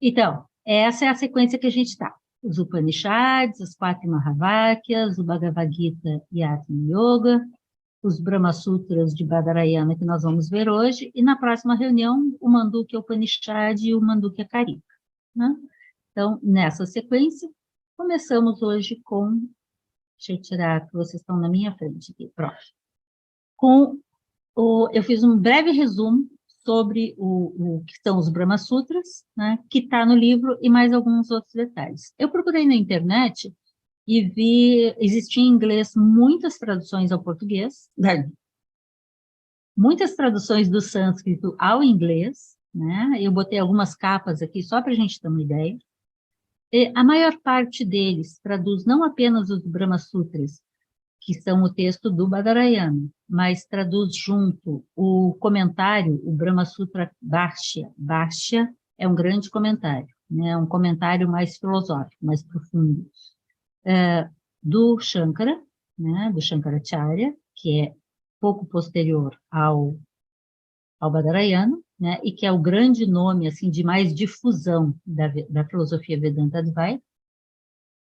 Então, essa é a sequência que a gente está. Os Upanishads, as 4 Mahavakyas, o Bhagavad Gita e Atma Yoga, os Brahma Sutras de Badarayana, que nós vamos ver hoje, e na próxima reunião, o Mandukya Upanishad e o Mandukya Karika, né? Então, nessa sequência, começamos hoje com... Deixa eu tirar, que vocês estão na minha frente aqui, pronto. Eu fiz um breve resumo sobre o que são os Brahma Sutras, né, que está no livro, e mais alguns outros detalhes. Eu procurei na internet e vi, existia em inglês muitas traduções ao português, muitas traduções do sânscrito ao inglês, né? Eu botei algumas capas aqui só para a gente ter uma ideia. E a maior parte deles traduz não apenas os Brahma Sutras, que são o texto do Badarayana, mas traduz junto o comentário, o Brahma Sutra Bhashya. Bhashya é um grande comentário, né? Um comentário mais filosófico, mais profundo, do Shankara, né? Do Shankaracharya, que é pouco posterior ao Badarayana, né? E que é o grande nome assim, de mais difusão da filosofia Vedanta Advaita.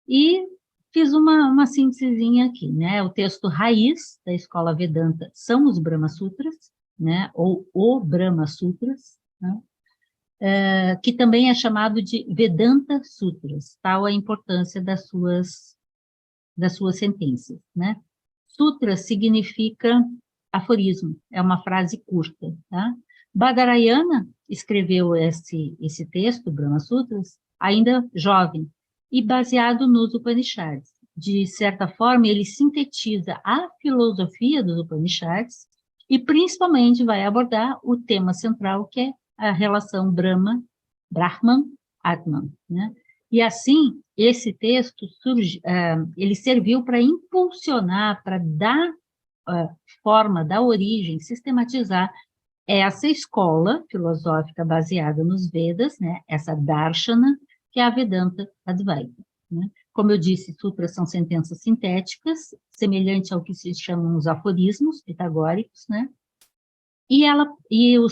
E fiz uma síntesezinha aqui, né? O texto raiz da escola Vedanta são os Brahma Sutras, né? Ou o Brahma Sutras, né? Que também é chamado de Vedanta Sutras, tal a importância das suas sentenças, né? Sutra significa aforismo, é uma frase curta, tá? Badarayana escreveu esse texto, Brahma Sutras, ainda jovem, e baseado nos Upanishads. De certa forma, ele sintetiza a filosofia dos Upanishads e, principalmente, vai abordar o tema central, que é a relação Brahman, Atman, né? E assim, esse texto ele serviu para impulsionar, para dar forma, dar origem, sistematizar essa escola filosófica baseada nos Vedas, né? Essa Darshana, que é a Vedanta Advaita, né? Como eu disse, sutras são sentenças sintéticas, semelhante ao que se chamam os aforismos pitagóricos, né? E o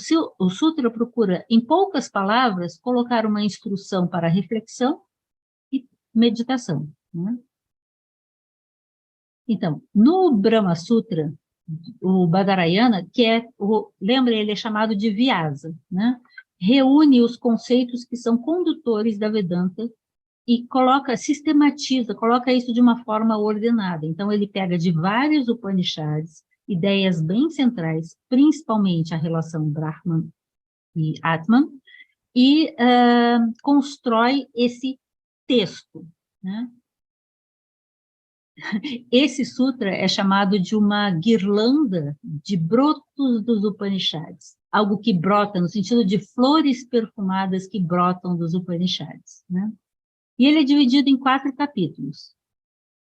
sutra procura, em poucas palavras, colocar uma instrução para reflexão e meditação, né? Então, no Brahma Sutra, o Badarayana, lembra, ele é chamado de Vyasa, né? Reúne os conceitos que são condutores da Vedanta e sistematiza, coloca isso de uma forma ordenada. Então, ele pega de vários Upanishads, ideias bem centrais, principalmente a relação Brahman e Atman, e constrói esse texto, né? Esse sutra é chamado de uma guirlanda de brotos dos Upanishads, algo que brota no sentido de flores perfumadas que brotam dos Upanishads, né? E ele é dividido em 4 capítulos,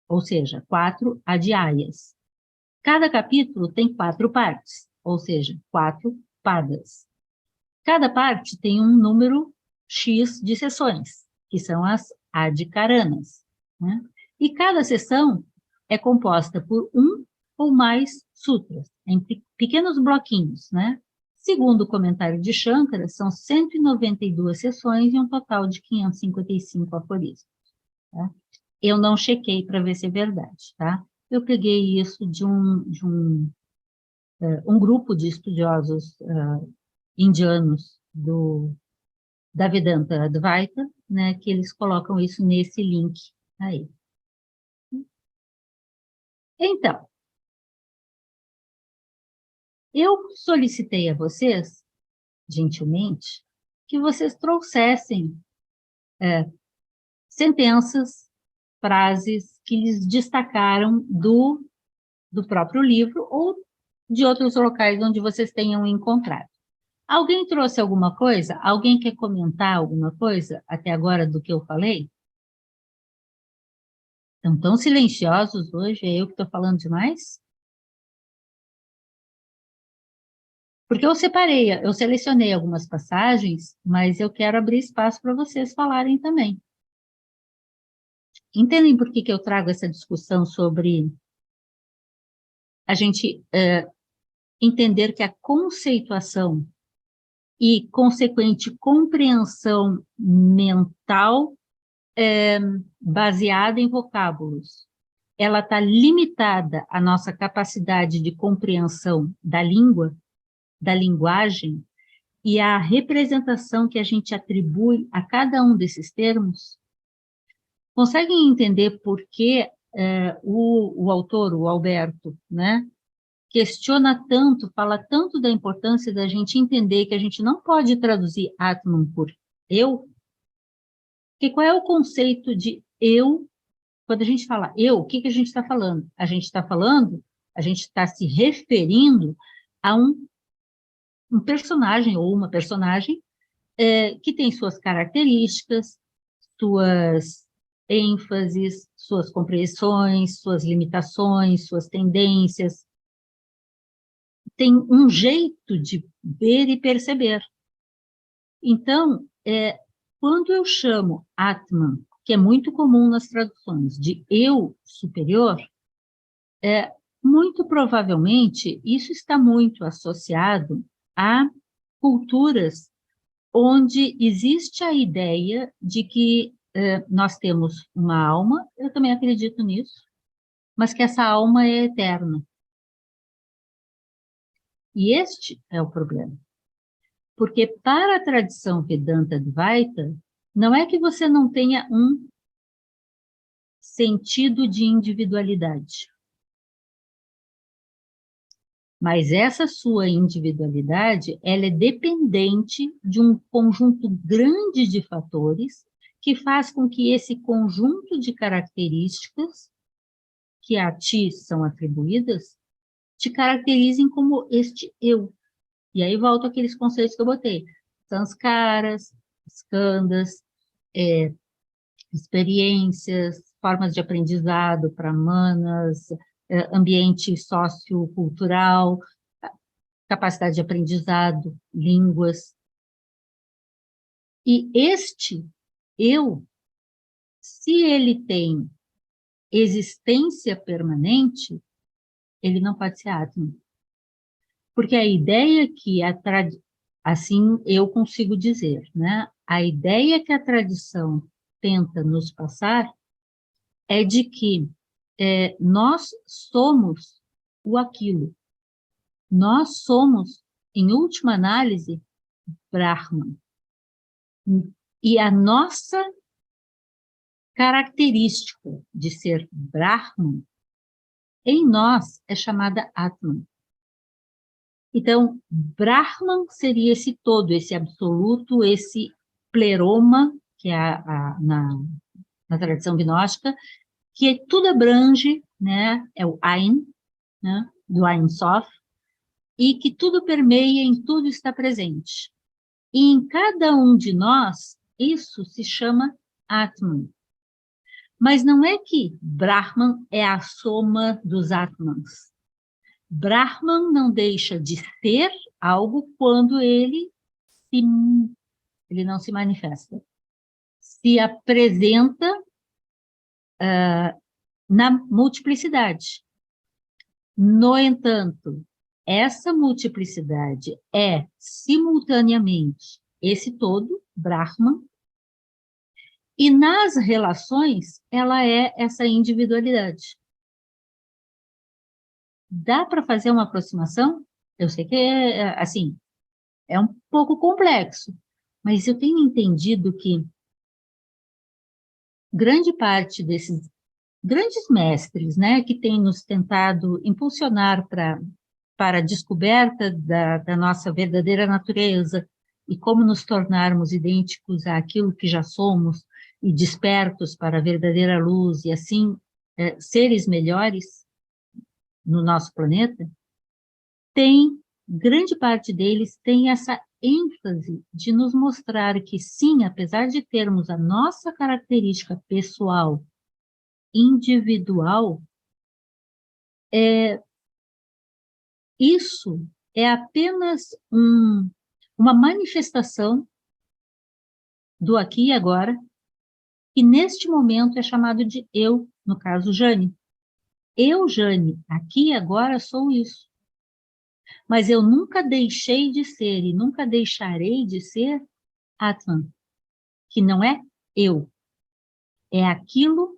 ou seja, 4 adhyayas. Cada capítulo tem 4 partes, ou seja, 4 padas. Cada parte tem um número X de sessões, que são as adhikaranas, né? E cada sessão é composta por um ou mais sutras, em pequenos bloquinhos, né? Segundo o comentário de Shankara, são 192 sessões e um total de 555 aforismos, tá? Eu não chequei para ver se é verdade, tá? Eu peguei isso de um grupo de estudiosos indianos da Vedanta Advaita, né, que eles colocam isso nesse link aí. Então, eu solicitei a vocês, gentilmente, que vocês trouxessem sentenças, frases que lhes destacaram do próprio livro ou de outros locais onde vocês tenham encontrado. Alguém trouxe alguma coisa? Alguém quer comentar alguma coisa até agora do que eu falei? Estão tão silenciosos hoje, é eu que estou falando demais? Porque eu selecionei algumas passagens, mas eu quero abrir espaço para vocês falarem também. Entendem por que eu trago essa discussão sobre a gente entender que a conceituação e consequente compreensão mental baseada em vocábulos. Ela está limitada à nossa capacidade de compreensão da língua, da linguagem, e à representação que a gente atribui a cada um desses termos. Conseguem entender por que o autor, o Alberto, né, questiona tanto, fala tanto da importância da gente entender que a gente não pode traduzir Atman por eu? Porque qual é o conceito de eu? Quando a gente fala eu, o que que a gente está falando? A gente está se referindo a um personagem ou uma personagem que tem suas características, suas ênfases, suas compreensões, suas limitações, suas tendências. Tem um jeito de ver e perceber. Então, quando eu chamo Atman, que é muito comum nas traduções, de eu superior, muito provavelmente isso está muito associado a culturas onde existe a ideia de que nós temos uma alma, eu também acredito nisso, mas que essa alma é eterna. E este é o problema. Porque para a tradição Vedanta Advaita, não é que você não tenha um sentido de individualidade. Mas essa sua individualidade, ela é dependente de um conjunto grande de fatores que faz com que esse conjunto de características que a ti são atribuídas te caracterizem como este eu. E aí volto àqueles conceitos que eu botei. Sanskaras, skandhas, experiências, formas de aprendizado, pramanas, ambiente sociocultural, capacidade de aprendizado, línguas. E este eu, se ele tem existência permanente, ele não pode ser Atman. Porque a ideia que assim eu consigo dizer, né? A ideia que a tradição tenta nos passar é de que nós somos o aquilo. Nós somos, em última análise, Brahman. E a nossa característica de ser Brahman, em nós, é chamada Atman. Então, Brahman seria esse todo, esse absoluto, esse pleroma, que é na tradição gnóstica, que tudo abrange, né, é o Ein, né, do Ein Sof, e que tudo permeia, em tudo está presente. E em cada um de nós, isso se chama Atman. Mas não é que Brahman é a soma dos Atmans. Brahman não deixa de ser algo quando ele não se manifesta. Se apresenta na multiplicidade. No entanto, essa multiplicidade é, simultaneamente, esse todo, Brahman, e nas relações, ela é essa individualidade. Dá para fazer uma aproximação? Eu sei que assim, é um pouco complexo, mas eu tenho entendido que grande parte desses grandes mestres, né, que têm nos tentado impulsionar para a descoberta da nossa verdadeira natureza e como nos tornarmos idênticos àquilo que já somos e despertos para a verdadeira luz e assim seres melhores no nosso planeta, grande parte deles tem essa ênfase de nos mostrar que sim, apesar de termos a nossa característica pessoal, individual, isso é apenas uma manifestação do aqui e agora, que neste momento é chamado de eu, no caso Jane. Eu, Jane, aqui e agora sou isso. mas eu nunca deixei de ser e nunca deixarei de ser Atman, que não é eu, é aquilo,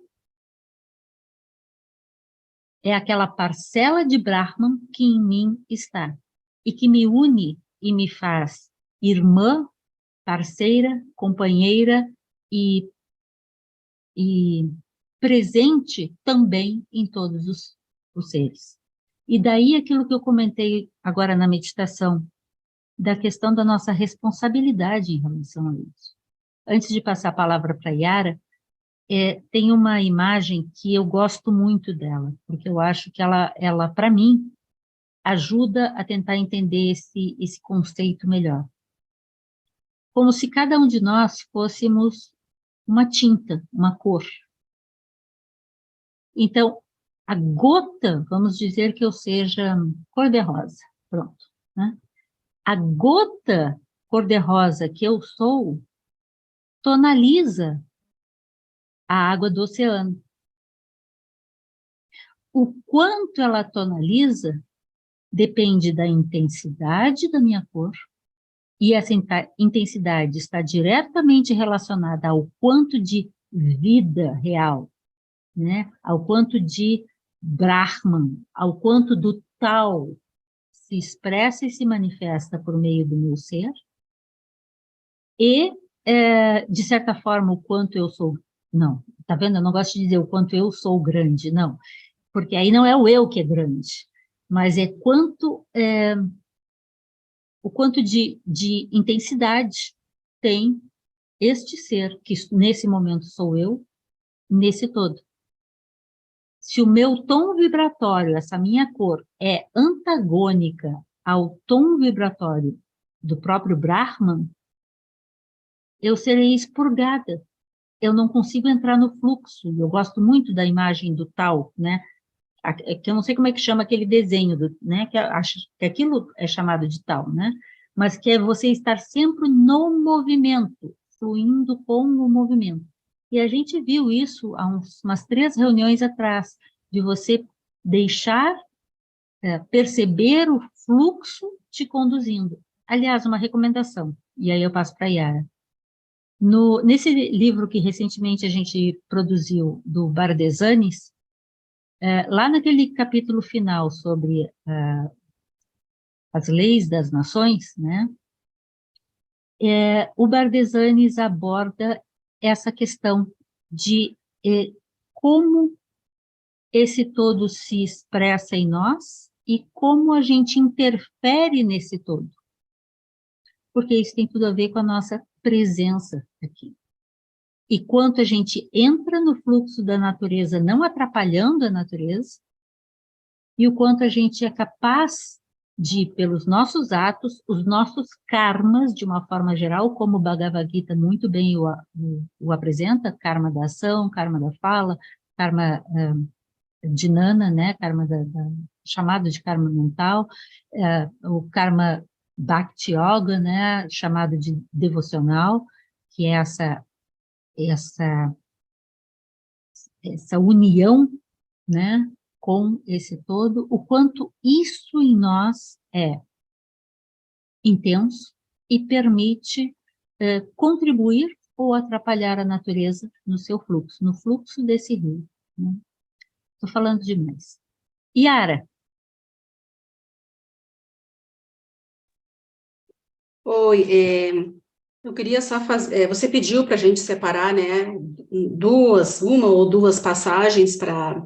é aquela parcela de Brahman que em mim está e que me une e me faz irmã, parceira, companheira e presente também em todos os seres. E daí aquilo que eu comentei agora na meditação, da questão da nossa responsabilidade em relação a isso. Antes de passar a palavra para a Yara, tem uma imagem que eu gosto muito dela, porque eu acho que ela para mim, ajuda a tentar entender esse conceito melhor. Como se cada um de nós fôssemos uma tinta, uma cor. Então, a gota, vamos dizer que eu seja cor-de-rosa, pronto, né? A gota cor-de-rosa que eu sou, tonaliza a água do oceano. O quanto ela tonaliza depende da intensidade da minha cor, e essa intensidade está diretamente relacionada ao quanto de vida real, né? Ao quanto de Brahman, ao quanto do tal se expressa e se manifesta por meio do meu ser, e, de certa forma, o quanto eu sou... Não, tá vendo? Eu não gosto de dizer o quanto eu sou grande, não, porque aí não é o eu que é grande, mas é o quanto de intensidade tem este ser, que nesse momento sou eu, nesse todo. Se o meu tom vibratório, essa minha cor, é antagônica ao tom vibratório do próprio Brahman, eu serei expurgada. Eu não consigo entrar no fluxo. Eu gosto muito da imagem do tal, né? Que eu não sei como é que chama aquele desenho, né? Que acho que aquilo é chamado de tal, né? Mas que é você estar sempre no movimento, fluindo com o movimento. E a gente viu isso há umas 3 reuniões atrás, de você deixar perceber o fluxo te conduzindo. Aliás, uma recomendação, e aí eu passo para a Yara. Nesse livro que recentemente a gente produziu, do Bardesanes, lá naquele capítulo final sobre as leis das nações, né, o Bardesanes aborda essa questão de como esse todo se expressa em nós e como a gente interfere nesse todo. Porque isso tem tudo a ver com a nossa presença aqui. E quanto a gente entra no fluxo da natureza, não atrapalhando a natureza, e o quanto a gente é capaz de, pelos nossos atos, os nossos karmas, de uma forma geral, como o Bhagavad Gita muito bem o apresenta, karma da ação, karma da fala, karma de Nana, né, karma chamado de karma mental, o karma Bhakti Yoga, né, chamado de devocional, que é essa união, né, com esse todo, o quanto isso em nós é intenso e permite contribuir ou atrapalhar a natureza no seu fluxo, no fluxo desse rio. Estou falando demais. Yara. Oi, eu queria só fazer. Você pediu para a gente separar, né, uma ou duas passagens para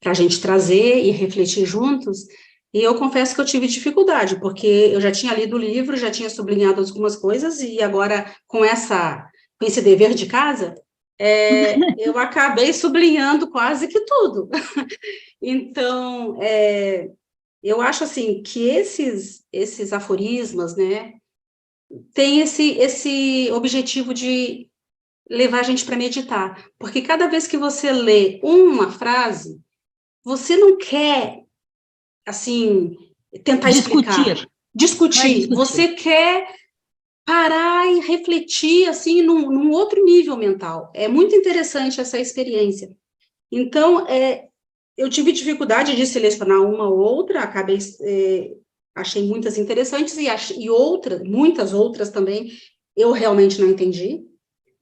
a gente trazer e refletir juntos. E eu confesso que eu tive dificuldade, porque eu já tinha lido o livro, já tinha sublinhado algumas coisas, e agora, com esse dever de casa, eu acabei sublinhando quase que tudo. Então, eu acho assim que esses aforismas, né, tem esse objetivo de levar a gente para meditar, porque cada vez que você lê uma frase, você não quer, assim, tentar explicar, Discutir. Não é discutir, discutir. você quer parar e refletir, assim, num outro nível mental. É muito interessante essa experiência. Então, eu tive dificuldade de selecionar uma ou outra, acabei achei muitas interessantes e outras, muitas outras também, eu realmente não entendi.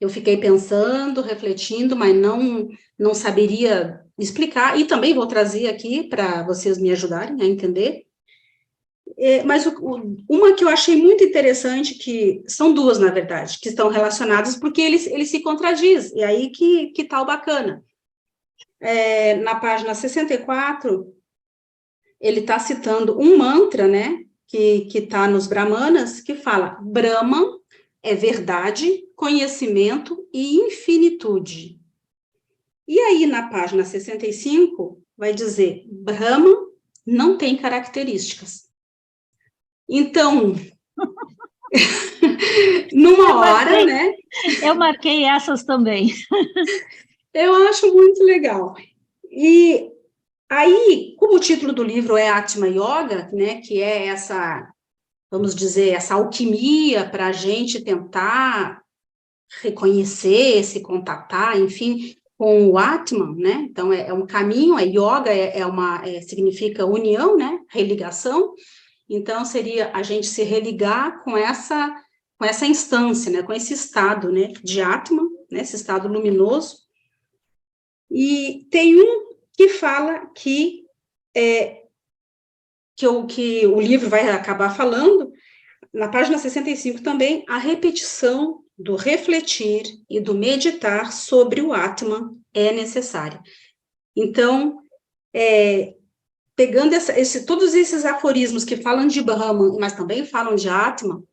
Eu fiquei pensando, refletindo, mas não saberia explicar, e também vou trazer aqui para vocês me ajudarem a entender. Mas uma que eu achei muito interessante, que são duas, na verdade, que estão relacionadas, porque eles se contradizem, e aí que tá o bacana. Na página 64, ele está citando um mantra, né, que está nos Brahmanas, que fala: Brahman é verdade, conhecimento e infinitude. E aí, na página 65, vai dizer: Brahman não tem características. Então, numa hora, né? Eu marquei essas também. Eu acho muito legal. E aí, como o título do livro é Atma Yoga, né, que é essa, vamos dizer, essa alquimia para a gente tentar reconhecer, se contatar, enfim, com o Atman, né? Então, é um caminho, yoga significa união, né? Religação. Então, seria a gente se religar com essa instância, né? Com esse estado, né? De Atman, né? Esse estado luminoso. E tem um que fala que o livro vai acabar falando, na página 65 também, a repetição do refletir e do meditar sobre o Atman é necessária. Então, pegando todos esses aforismos que falam de Brahman, mas também falam de Atman,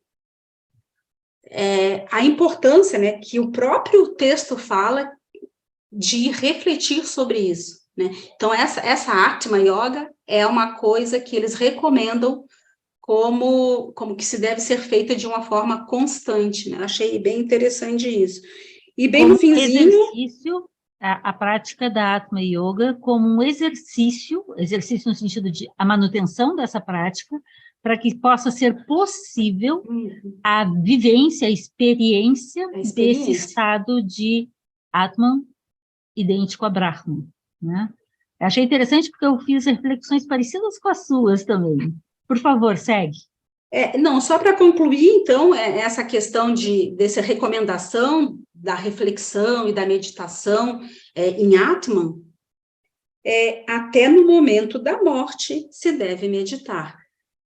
a importância, né, que o próprio texto fala de refletir sobre isso, né? Então, essa Atma Yoga é uma coisa que eles recomendam como que se deve ser feita de uma forma constante, né? Achei bem interessante isso. E bem Como no finzinho... exercício, a prática da Atma Yoga como um exercício no sentido de a manutenção dessa prática, para que possa ser possível a vivência, a experiência desse estado de Atman idêntico a Brahman, né? Eu achei interessante porque eu fiz reflexões parecidas com as suas também. Por favor, segue. Não, só para concluir, então, essa questão dessa recomendação da reflexão e da meditação em Atman, até no momento da morte se deve meditar.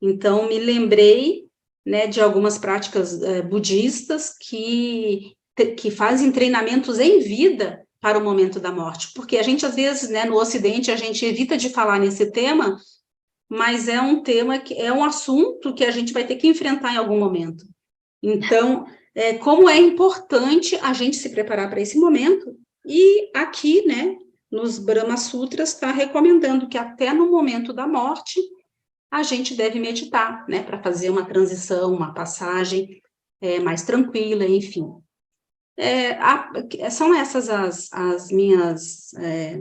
Então, me lembrei, né, de algumas práticas budistas que fazem treinamentos em vida para o momento da morte, porque a gente, às vezes, né, no Ocidente, a gente evita de falar nesse tema, mas é um tema é um assunto que a gente vai ter que enfrentar em algum momento. Então, como é importante a gente se preparar para esse momento, e aqui, né, nos Brahma Sutras, está recomendando que até no momento da morte, a gente deve meditar, né, para fazer uma transição, uma passagem mais tranquila, enfim. São essas as minhas Achei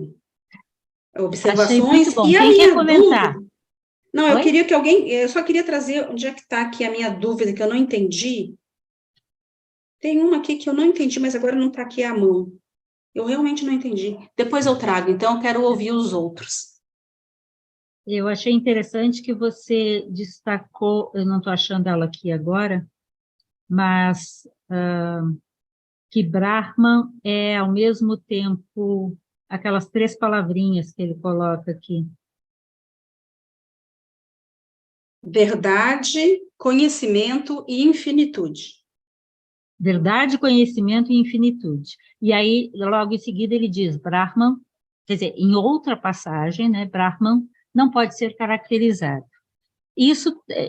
muito observações. bom. E a Quem quer minha comentar? dúvida... Não, eu queria que eu só queria trazer onde é que está aqui a minha dúvida, que eu não entendi. Tem uma aqui que eu não entendi, mas agora não está aqui à mão. Eu realmente não entendi. Depois eu trago, então eu quero ouvir os outros. Eu achei interessante que você destacou, eu não estou achando ela aqui agora, mas que Brahman é, ao mesmo tempo, aquelas 3 palavrinhas que ele coloca aqui. Verdade, conhecimento e infinitude. Verdade, conhecimento e infinitude. E aí, logo em seguida, ele diz, Brahman, quer dizer, em outra passagem, né, Brahman não pode ser caracterizado.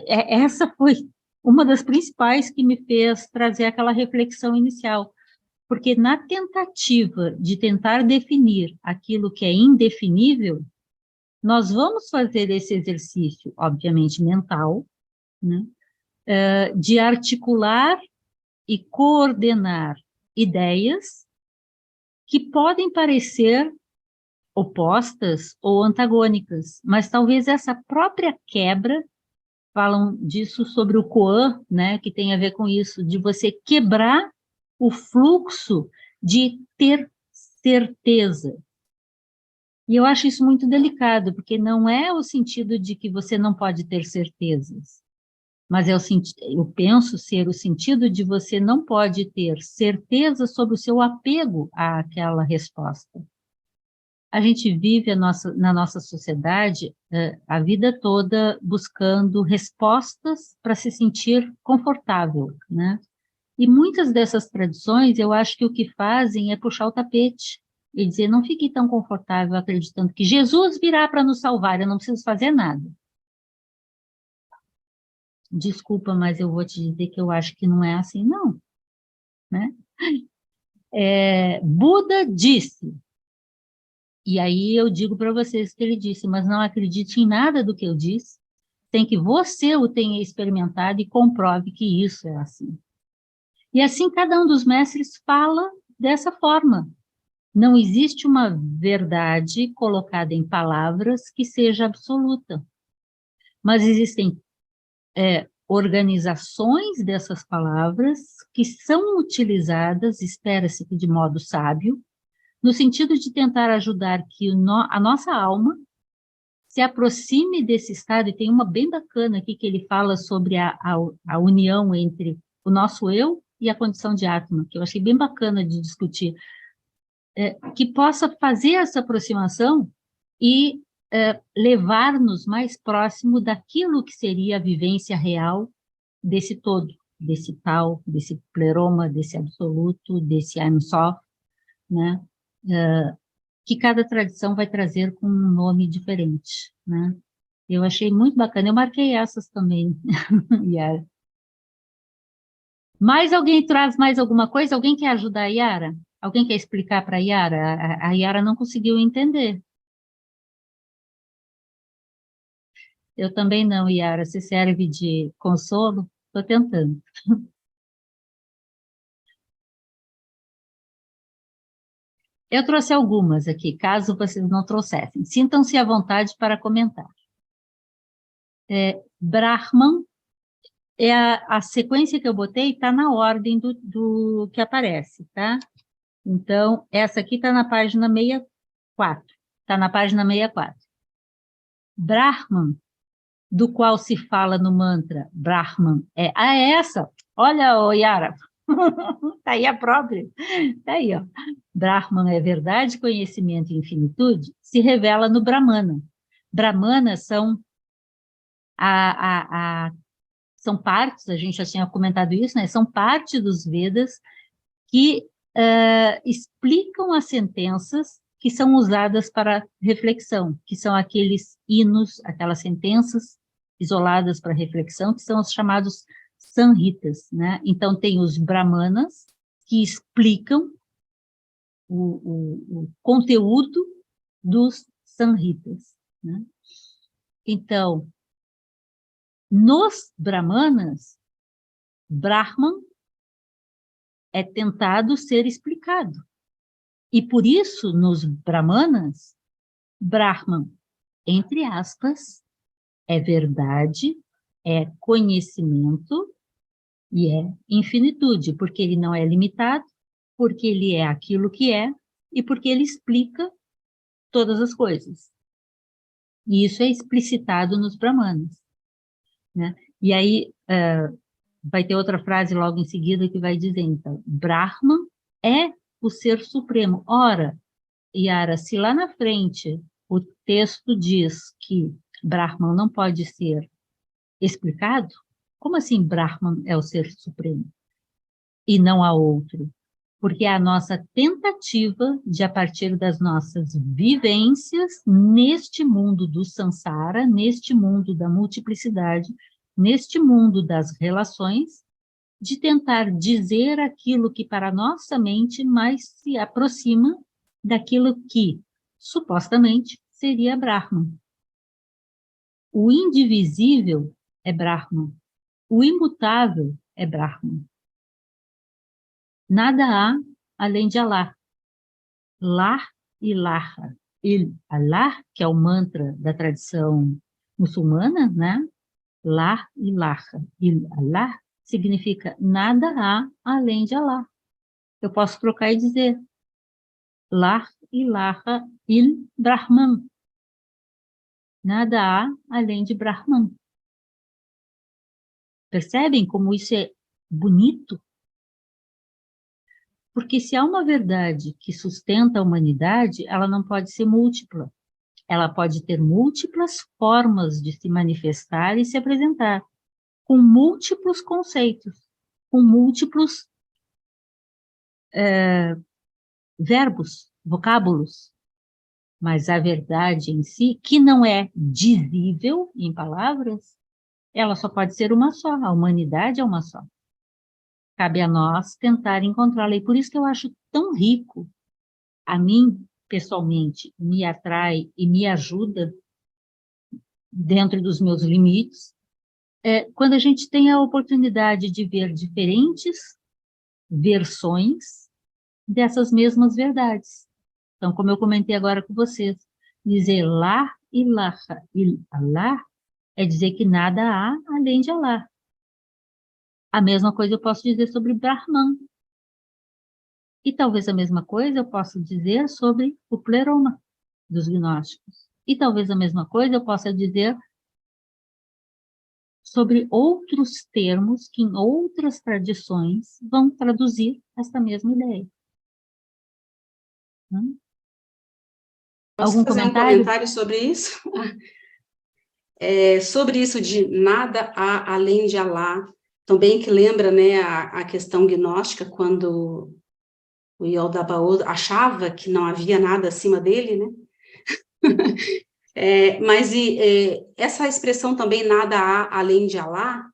Essa foi uma das principais que me fez trazer aquela reflexão inicial, porque na tentativa de tentar definir aquilo que é indefinível, nós vamos fazer esse exercício, obviamente mental, né, de articular e coordenar ideias que podem parecer opostas ou antagônicas, mas talvez essa própria quebra, falam disso sobre o Koan, né, que tem a ver com isso, de você quebrar o fluxo de ter certeza. E eu acho isso muito delicado, porque não é o sentido de que você não pode ter certezas, mas eu penso ser o sentido de você não pode ter certeza sobre o seu apego àquela resposta. A gente vive na nossa sociedade a vida toda buscando respostas para se sentir confortável, né? E muitas dessas tradições, eu acho que o que fazem é puxar o tapete e dizer, não fique tão confortável acreditando que Jesus virá para nos salvar, eu não preciso fazer nada. Desculpa, mas eu vou te dizer que eu acho que não é assim, não, né? Buda disse, e aí eu digo para vocês que ele disse, mas não acredite em nada do que eu disse, tem que você o tenha experimentado e comprove que isso é assim. E assim cada um dos mestres fala dessa forma. Não existe uma verdade colocada em palavras que seja absoluta, mas existem organizações dessas palavras que são utilizadas, espera-se que de modo sábio, no sentido de tentar ajudar que a nossa alma se aproxime desse estado, e tem uma bem bacana aqui que ele fala sobre a união entre o nosso eu e a condição de Atma, que eu achei bem bacana de discutir, que possa fazer essa aproximação e levar-nos mais próximo daquilo que seria a vivência real desse todo, desse tal, desse pleroma, desse absoluto, desse Ein Sof, né? Que cada tradição vai trazer com um nome diferente, né? Eu achei muito bacana, eu marquei essas também, Yara. Mais alguém traz mais alguma coisa? Alguém quer ajudar a Yara? Alguém quer explicar para a Yara? A Yara não conseguiu entender. Eu também não, Yara. Se serve de consolo, estou tentando. Eu trouxe algumas aqui, caso vocês não trouxessem. Sintam-se à vontade para comentar. Brahman, a sequência que eu botei está na ordem do que aparece, tá? Então, essa aqui está na página 64. Está na página 64. Brahman, do qual se fala no mantra Brahman, é essa. Olha, Yara, está aí a própria. Está aí, ó. Brahman é verdade, conhecimento e infinitude, se revela no Brahmana. Brahmanas são são partes, a gente já tinha comentado isso, né? São parte dos Vedas que explicam as sentenças que são usadas para reflexão, que são aqueles hinos, aquelas sentenças isoladas para reflexão, que são os chamados Samhitas, né? Então, tem os Brahmanas, que explicam o conteúdo dos Samhitas, né? Então, nos Brahmanas, Brahman é tentado ser explicado. E por isso, nos Brahmanas, Brahman, entre aspas, é verdade, é conhecimento e é infinitude, porque ele não é limitado, porque ele é aquilo que é e porque ele explica todas as coisas. E isso é explicitado nos Brahmanas, né? E aí vai ter outra frase logo em seguida que vai dizer, então, Brahman é o ser supremo. Ora, Yara, se lá na frente o texto diz que Brahman não pode ser explicado, como assim Brahman é o ser supremo e não há outro? Porque é a nossa tentativa de, a partir das nossas vivências neste mundo do samsara, neste mundo da multiplicidade, neste mundo das relações, de tentar dizer aquilo que para nossa mente mais se aproxima daquilo que, supostamente, seria Brahman. O indivisível é Brahman. O imutável é Brahman. Nada há além de Allah. Lah ilaha. Allah, que é o mantra da tradição muçulmana, né? Lah ilaha. Allah significa nada há além de Allah. Eu posso trocar e dizer Lah ilaha il Brahman. Nada há além de Brahman. Percebem como isso é bonito? Porque se há uma verdade que sustenta a humanidade, ela não pode ser múltipla. Ela pode ter múltiplas formas de se manifestar e se apresentar, com múltiplos conceitos, com múltiplos verbos, vocábulos. Mas a verdade em si, que não é dizível em palavras, ela só pode ser uma só, a humanidade é uma só. Cabe a nós tentar encontrá-la. E por isso que eu acho tão rico, a mim, pessoalmente, me atrai e me ajuda, dentro dos meus limites, quando a gente tem a oportunidade de ver diferentes versões dessas mesmas verdades. Então, como eu comentei agora com vocês, dizer La ilaha illallah é dizer que nada há além de Allah. A mesma coisa eu posso dizer sobre Brahman. E talvez a mesma coisa eu possa dizer sobre o pleroma dos gnósticos. E talvez a mesma coisa eu possa dizer sobre outros termos que em outras tradições vão traduzir essa mesma ideia. Posso Algum fazer um comentário? comentário sobre isso? Sobre isso de nada há além de Allah, também que lembra, né, a questão gnóstica, quando o Yaldabaoth achava que não havia nada acima dele, né? Mas essa expressão também, nada há além de Allah,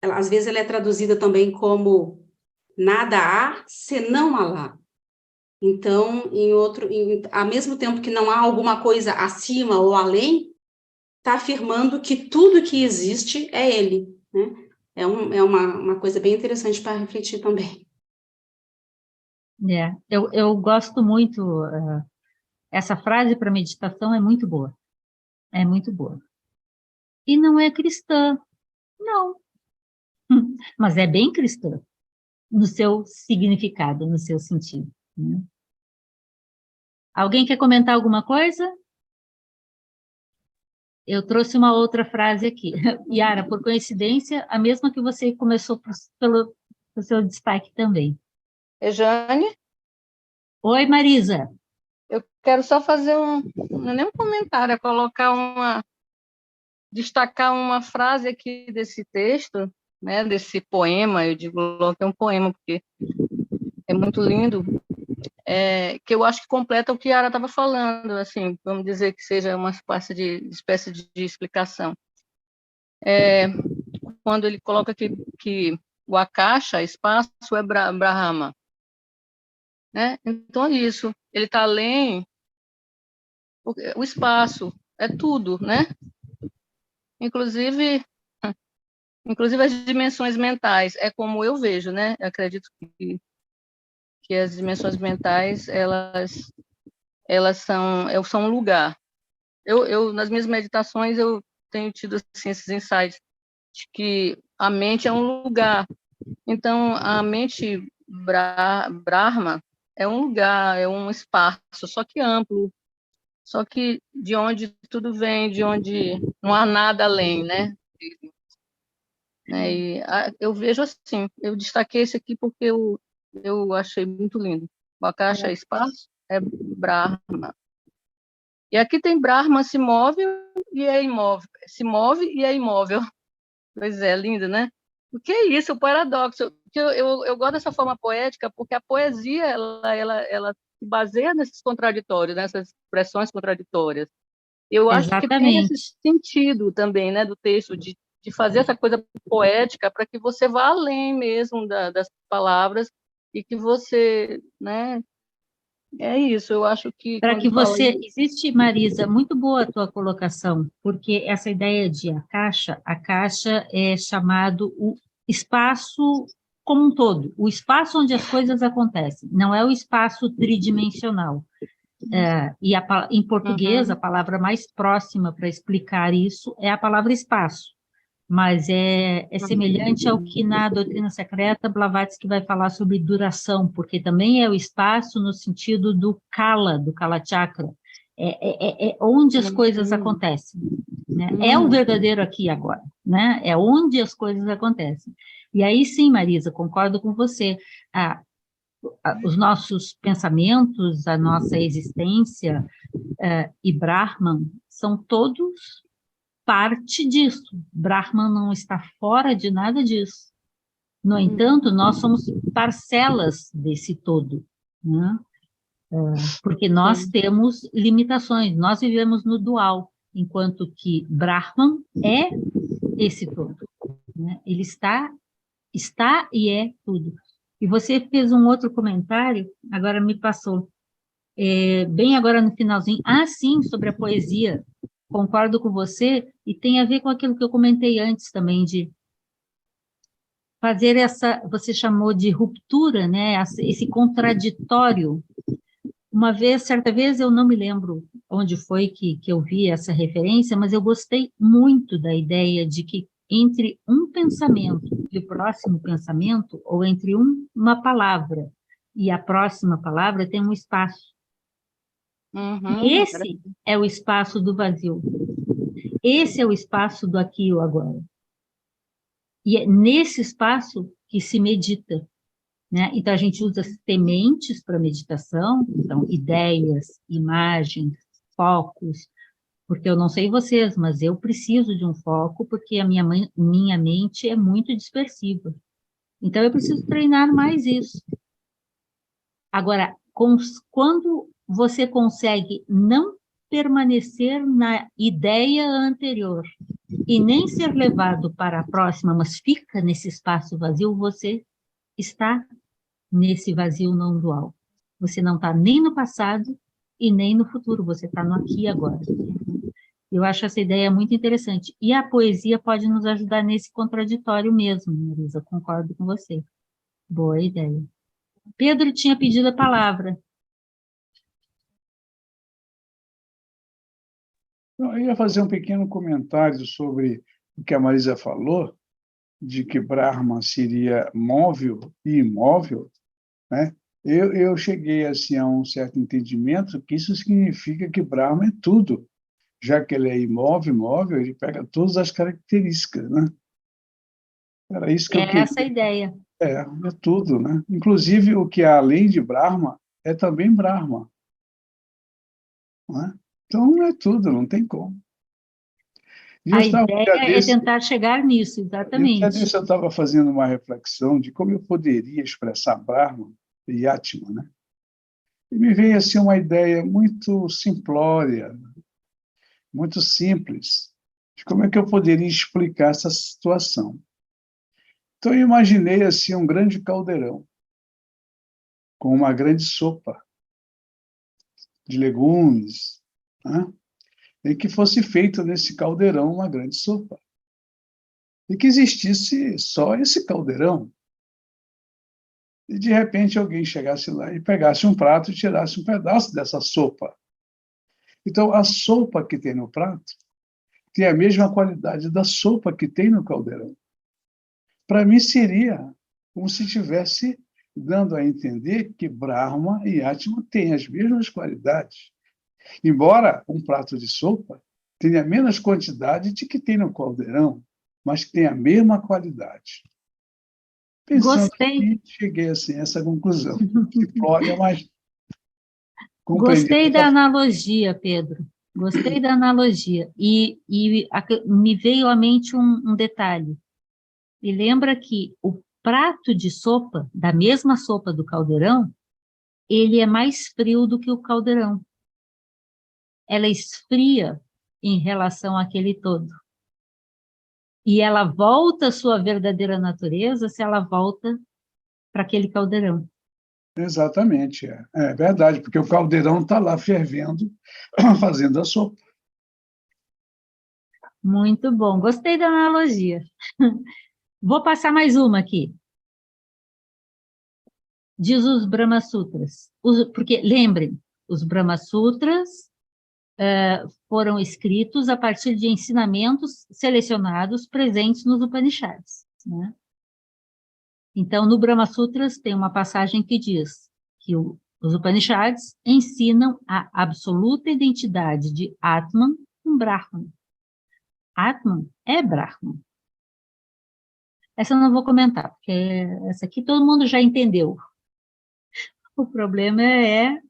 às vezes ela é traduzida também como nada há senão Allah. Então, ao mesmo tempo que não há alguma coisa acima ou além, está afirmando que tudo que existe é ele, né? É uma coisa bem interessante para refletir também. Eu gosto muito, essa frase para meditação é muito boa. É muito boa. E não é cristã, não. Mas é bem cristã, no seu significado, no seu sentido. Né? Alguém quer comentar alguma coisa? Eu trouxe uma outra frase aqui. Yara, por coincidência, a mesma que você começou pelo seu destaque também. Jane? Oi, Marisa. Eu quero só fazer não é nem um comentário, é destacar uma frase aqui desse texto, né, desse poema. Eu digo logo que é um poema, porque é muito lindo, que eu acho que completa o que a Yara estava falando, assim, vamos dizer que seja uma espécie de explicação. Quando ele coloca que o Akasha, espaço, é Brahma. Né? Então, é isso. Ele está além, o espaço é tudo, né? Inclusive as dimensões mentais, é como eu vejo, né? Eu acredito que as dimensões mentais, elas são um lugar. Eu nas minhas meditações, eu tenho tido assim, esses insights de que a mente é um lugar. Então, a mente Brahma é um lugar, é um espaço, só que amplo, só que de onde tudo vem, de onde não há nada além, né? E eu vejo assim, eu destaquei esse aqui porque eu achei muito lindo. O Akasha é espaço, é Brahma. E aqui tem Brahma se move e é imóvel. Se move e é imóvel. Pois é, lindo, né? O que é isso, o paradoxo? Eu gosto dessa forma poética porque a poesia ela se baseia nesses contraditórios, nessas expressões contraditórias. Eu acho que tem esse Exatamente. sentido também, né, do texto, de fazer essa coisa poética para que você vá além mesmo das palavras e que você, né, é isso, eu acho que Para que quando fala você... isso... Existe, Marisa, muito boa a tua colocação, porque essa ideia de a caixa é chamado o espaço como um todo, o espaço onde as coisas acontecem, não é o espaço tridimensional. Em português, a palavra mais próxima para explicar isso é a palavra espaço. mas é semelhante ao que na doutrina secreta Blavatsky vai falar sobre duração, porque também é o espaço no sentido do Kala Chakra, é onde as coisas acontecem, né? É o verdadeiro aqui e agora, né? É onde as coisas acontecem. E aí sim, Marisa, concordo com você, os nossos pensamentos, a nossa existência e Brahman são todos parte disso. Brahman não está fora de nada disso. No entanto, nós somos parcelas desse todo, né? Porque nós temos limitações, nós vivemos no dual, enquanto que Brahman é esse todo, né? Ele está e é tudo. E você fez um outro comentário, agora me passou, bem agora no finalzinho, sim, sobre a poesia, concordo com você, e tem a ver com aquilo que eu comentei antes também, de fazer você chamou de ruptura, né, esse contraditório. Certa vez, eu não me lembro onde foi que eu vi essa referência, mas eu gostei muito da ideia de que entre um pensamento e o próximo pensamento, ou entre uma palavra e a próxima palavra, tem um espaço. E esse é o espaço do vazio. Esse é o espaço do aqui e o agora. E é nesse espaço que se medita, né? Então, a gente usa sementes para meditação, então, ideias, imagens, focos, porque eu não sei vocês, mas eu preciso de um foco, porque a minha mente é muito dispersiva. Então, eu preciso treinar mais isso. Agora, quando você consegue não permanecer na ideia anterior e nem ser levado para a próxima, mas fica nesse espaço vazio, você está nesse vazio não dual. Você não está nem no passado e nem no futuro, você está no aqui e agora. Eu acho essa ideia muito interessante. E a poesia pode nos ajudar nesse contraditório mesmo, Marisa, concordo com você. Boa ideia. Pedro tinha pedido a palavra. Eu ia fazer um pequeno comentário sobre o que a Marisa falou, de que Brahma seria móvel e imóvel, né? Eu cheguei assim, a um certo entendimento que isso significa que Brahma é tudo. Já que ele é imóvel, móvel, ele pega todas as características, né? Era isso que eu queria. Essa a ideia. É tudo, né? Inclusive, o que há além de Brahma é também Brahma, né? Então, é tudo, não tem como. A ideia é tentar chegar nisso, exatamente. Eu estava fazendo uma reflexão de como eu poderia expressar Brahma e Atma, né? E me veio assim uma ideia muito simplória, muito simples, de como é que eu poderia explicar essa situação. Então, eu imaginei assim um grande caldeirão, com uma grande sopa de legumes, né? E que fosse feita nesse caldeirão uma grande sopa. E que existisse só esse caldeirão. E, de repente, alguém chegasse lá e pegasse um prato e tirasse um pedaço dessa sopa. Então, a sopa que tem no prato tem a mesma qualidade da sopa que tem no caldeirão. Para mim, seria como se estivesse dando a entender que Brahma e Atma têm as mesmas qualidades. Embora um prato de sopa tenha menos quantidade de que tem no caldeirão, mas que tem a mesma qualidade. Pensando Gostei. aqui, cheguei assim, a essa conclusão. Simplória, mas gostei da analogia, Pedro. Gostei da analogia. E me veio à mente um detalhe. E lembra que o prato de sopa, da mesma sopa do caldeirão, ele é mais frio do que o caldeirão. Ela esfria em relação àquele todo. E ela volta à sua verdadeira natureza se ela volta para aquele caldeirão. Exatamente, é verdade, porque o caldeirão está lá fervendo, fazendo a sopa. Muito bom, gostei da analogia. Vou passar mais uma aqui. Diz os Brahma Sutras. Porque, lembrem, os Brahma Sutras foram escritos a partir de ensinamentos selecionados presentes nos Upanishads, né? Então, no Brahma Sutras tem uma passagem que diz que os Upanishads ensinam a absoluta identidade de Atman com Brahman. Atman é Brahman. Essa eu não vou comentar, porque essa aqui todo mundo já entendeu. O problema é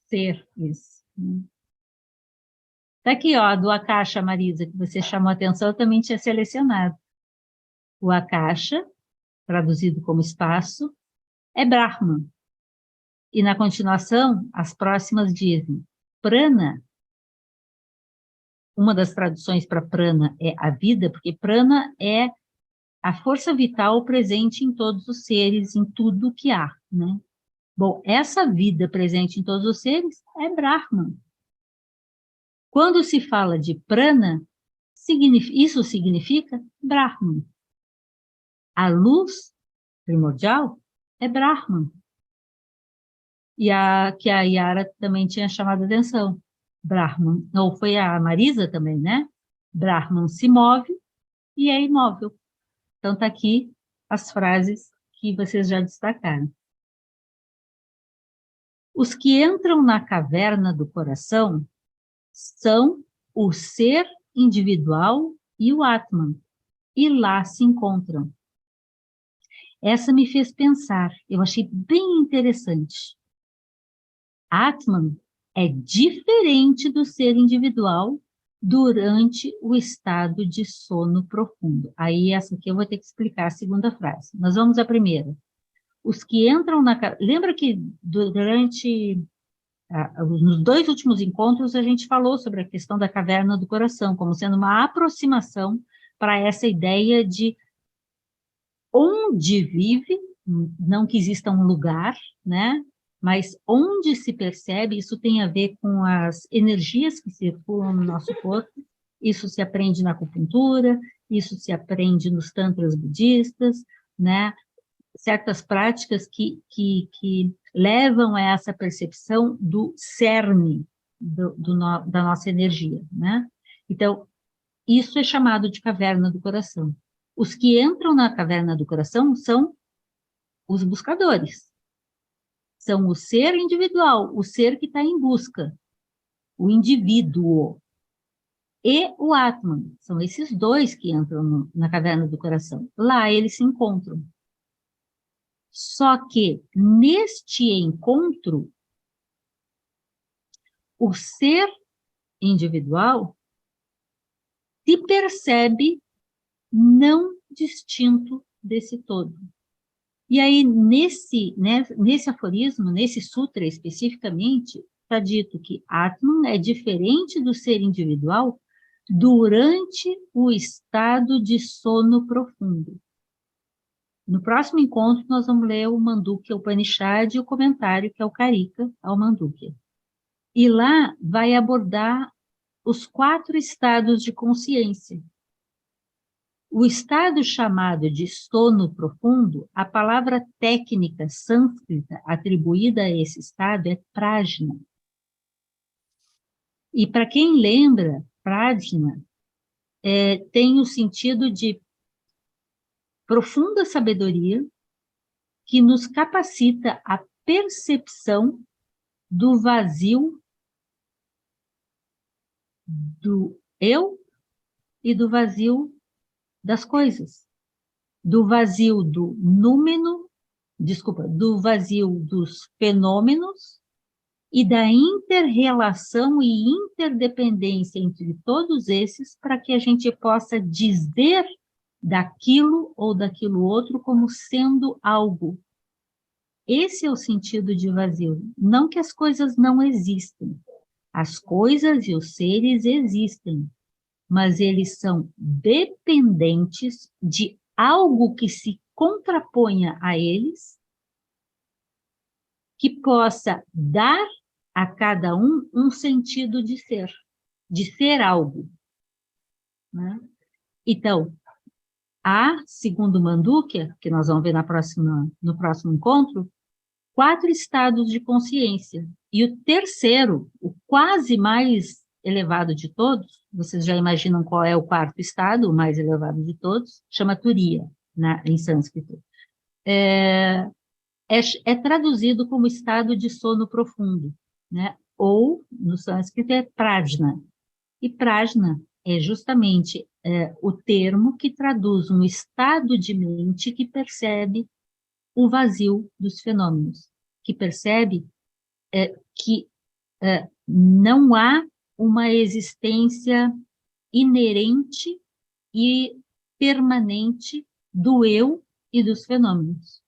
ser isso. Tá aqui, ó, do Akasha, Marisa, que você chamou a atenção, eu também tinha selecionado. O Akasha, traduzido como espaço, é Brahman. E na continuação, as próximas dizem, prana, uma das traduções para prana é a vida, porque prana é a força vital presente em todos os seres, em tudo que há, né? Bom, essa vida presente em todos os seres é Brahman. Quando se fala de prana, isso significa Brahman. A luz primordial é Brahman. E que a Yara também tinha chamado a atenção. Brahman, ou foi a Marisa também, né? Brahman se move e é imóvel. Então, está aqui as frases que vocês já destacaram. Os que entram na caverna do coração são o ser individual e o Atman, e lá se encontram. Essa me fez pensar, eu achei bem interessante. Atman é diferente do ser individual durante o estado de sono profundo. Aí essa aqui eu vou ter que explicar a segunda frase. Nós vamos à primeira. Os que entram na... Lembra que nos 2 últimos encontros a gente falou sobre a questão da caverna do coração, como sendo uma aproximação para essa ideia de onde vive, não que exista um lugar, né? Mas onde se percebe, isso tem a ver com as energias que circulam no nosso corpo, isso se aprende na acupuntura, isso se aprende nos tantras budistas, né? Certas práticas que levam a essa percepção do cerne da nossa energia, né? Então, isso é chamado de caverna do coração. Os que entram na caverna do coração são os buscadores. São o ser individual, o ser que está em busca, o indivíduo. E o Atman, são esses dois que entram na caverna do coração. Lá eles se encontram. Só que, neste encontro, o ser individual se percebe não distinto desse todo. E aí, nesse aforismo, nesse sutra especificamente, está dito que Atman é diferente do ser individual durante o estado de sono profundo. No próximo encontro, nós vamos ler o Mandukya Upanishad e o comentário, que é o Karika ao Mandukya. E lá vai abordar os 4 estados de consciência. O estado chamado de sono profundo, a palavra técnica sânscrita atribuída a esse estado é prajna. E para quem lembra, prajna tem o sentido de profunda sabedoria que nos capacita a percepção do vazio do eu e do vazio das coisas, do vazio do númeno, do vazio dos fenômenos e da inter-relação e interdependência entre todos esses para que a gente possa dizer daquilo ou daquilo outro como sendo algo. Esse é o sentido de vazio, não que as coisas não existem. As coisas e os seres existem, mas eles são dependentes de algo que se contraponha a eles, que possa dar a cada um sentido de ser algo, né? Então, segundo Mandukya, que nós vamos ver no próximo encontro, 4 estados de consciência. E o terceiro, o quase mais elevado de todos, vocês já imaginam qual é o quarto estado, o mais elevado de todos, chama Turiya, em sânscrito. É traduzido como estado de sono profundo, né? Ou, no sânscrito, é prajna. E prajna é justamente o termo que traduz um estado de mente que percebe o vazio dos fenômenos, que percebe que não há uma existência inerente e permanente do eu e dos fenômenos.